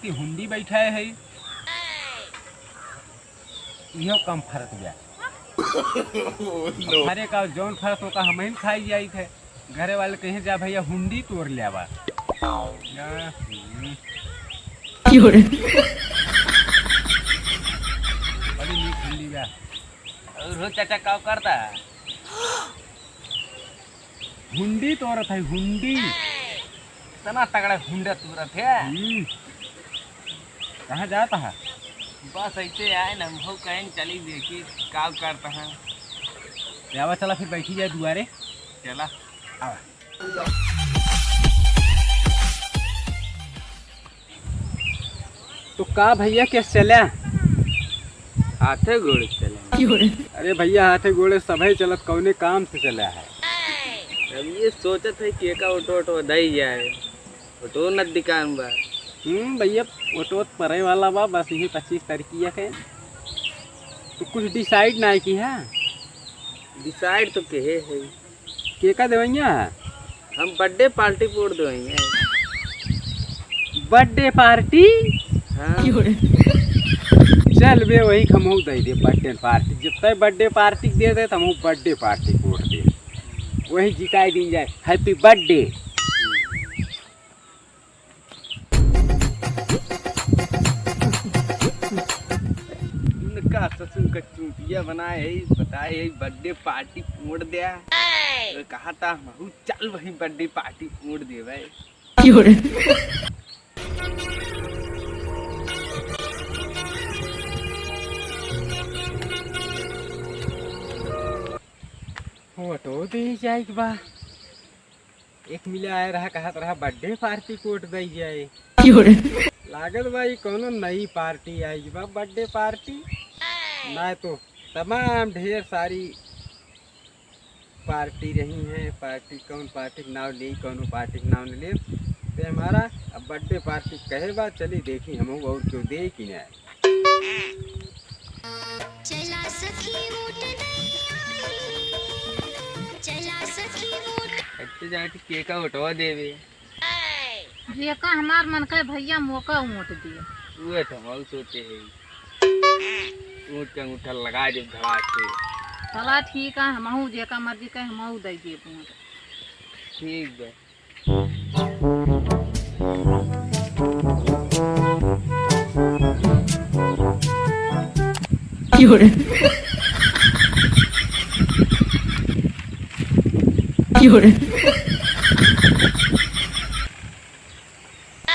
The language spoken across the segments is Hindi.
की हुंडी बैठाए है यो कम फर्क गया अरे का जौन फर्क होगा हम ही खाई जाई थे घरे वाले कहीं जा भैया हुंडी तोड़ ले आवा बड़ी नीक हुंडी बा रोज चाचा का करता हुंडी तोड़त है हुंडी इतना तगड़ा हुंडा तुरंत है। कहाँ जाता है बस ऐसे आए ना हम कहीं चली देखी का करता है। आवा चला फिर बैठी जाए दुआरे चला आवा तो का भैया कैसे चला हाथे गोड़ चले। अरे भैया हाथे गोड़े सभी चलत कौने काम से चला है अब ये सोचत है कि का ऑटो ऑटो दई जाए ऑटो न दुकान बा भैया ऑटो परे वाला बा बस यही 25 तारीख है तो कुछ डिसाइड ना की है डिसाइड तो के है का देवैया हम बर्थडे पार्टी पोड़ देंगे। बर्थडे पार्टी हाँ चल बे वही हमहू दे दे बर्थडे पार्टी जब तक बर्थडे पार्टी दे दे हम बर्थडे पार्टी कोड दे वही जिताई दी जाए हैप्पी बर्थडे। उनका ससुर का चूतिया बनाए है बताए है बर्थडे पार्टी मोड़ दिया तो कहा था महू चल वही बर्थडे पार्टी मोड़ दे भाई। फोटो दे जाए बा एक मिले आए रहा कहा रहा बर्थडे पार्टी कोट दे जाए लागत भाई कोनो नई पार्टी आई बा बर्थडे पार्टी ना तो तमाम ढेर सारी पार्टी रही हैं पार्टी कौन पार्टी के नाम ले कौन पार्टी के नाम ले तो हमारा अब बर्थडे पार्टी कहे बा चली देखी हम और क्यों दे कि ना जाके केका उठवा देवे ये का हमार मन का भैया मौका उमट दिए वो तो हम सोचे है ऊँट का अंगूठा लगा दे धड़ाक से चला ठीक है हमहू जे का मर्जी कहे हमहू दे दिए पूछ ठीक बा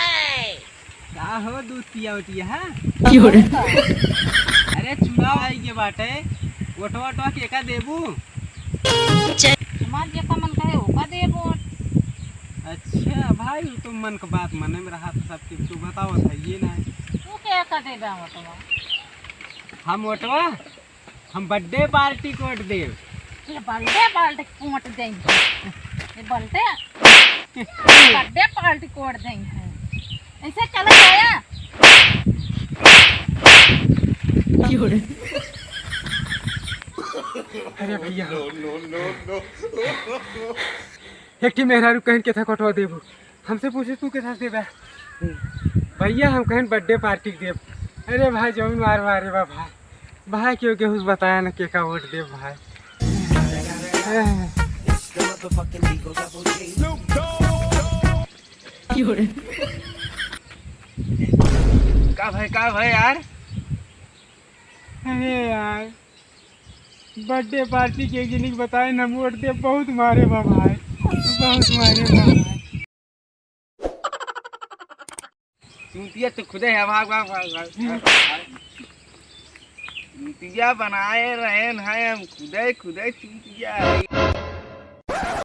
क्या हो दूध पिया उठिया है अरे चुनाव आई के बाटे ओटो ओटो के का देबू हमार जे का मन कहे होका देबो। अच्छा भाई तो मन का बात मन में रहा तो सब तू बताओ था ये ना तू क्या का देबे ओटवा हम ओटवा हम बर्थडे पार्टी कोट देव ये बर्थडे पार्टी कोट देंगे ये बर्थडे पार्टी कोट देंगे ऐसे चला जाया अरे भैया एक टी मेहरारू कहन के था कटवा देबू हमसे पूछे तू के साथ देबा भैया हम कहन बर्थडे पार्टी देव अरे भाई जौन मार मारे बा भाई भाई क्यों के उस बताया ना के का वोट देव भाई का भाई यार अरे यार बर्थडे पार्टी के जिनिक बताए ना वोट दे बहुत मारे बा भाई बहुत मारे बा भाई चूतिया तो खुदे है भाग चूतिया बनाए रहे हैं हम खुदे चूतिया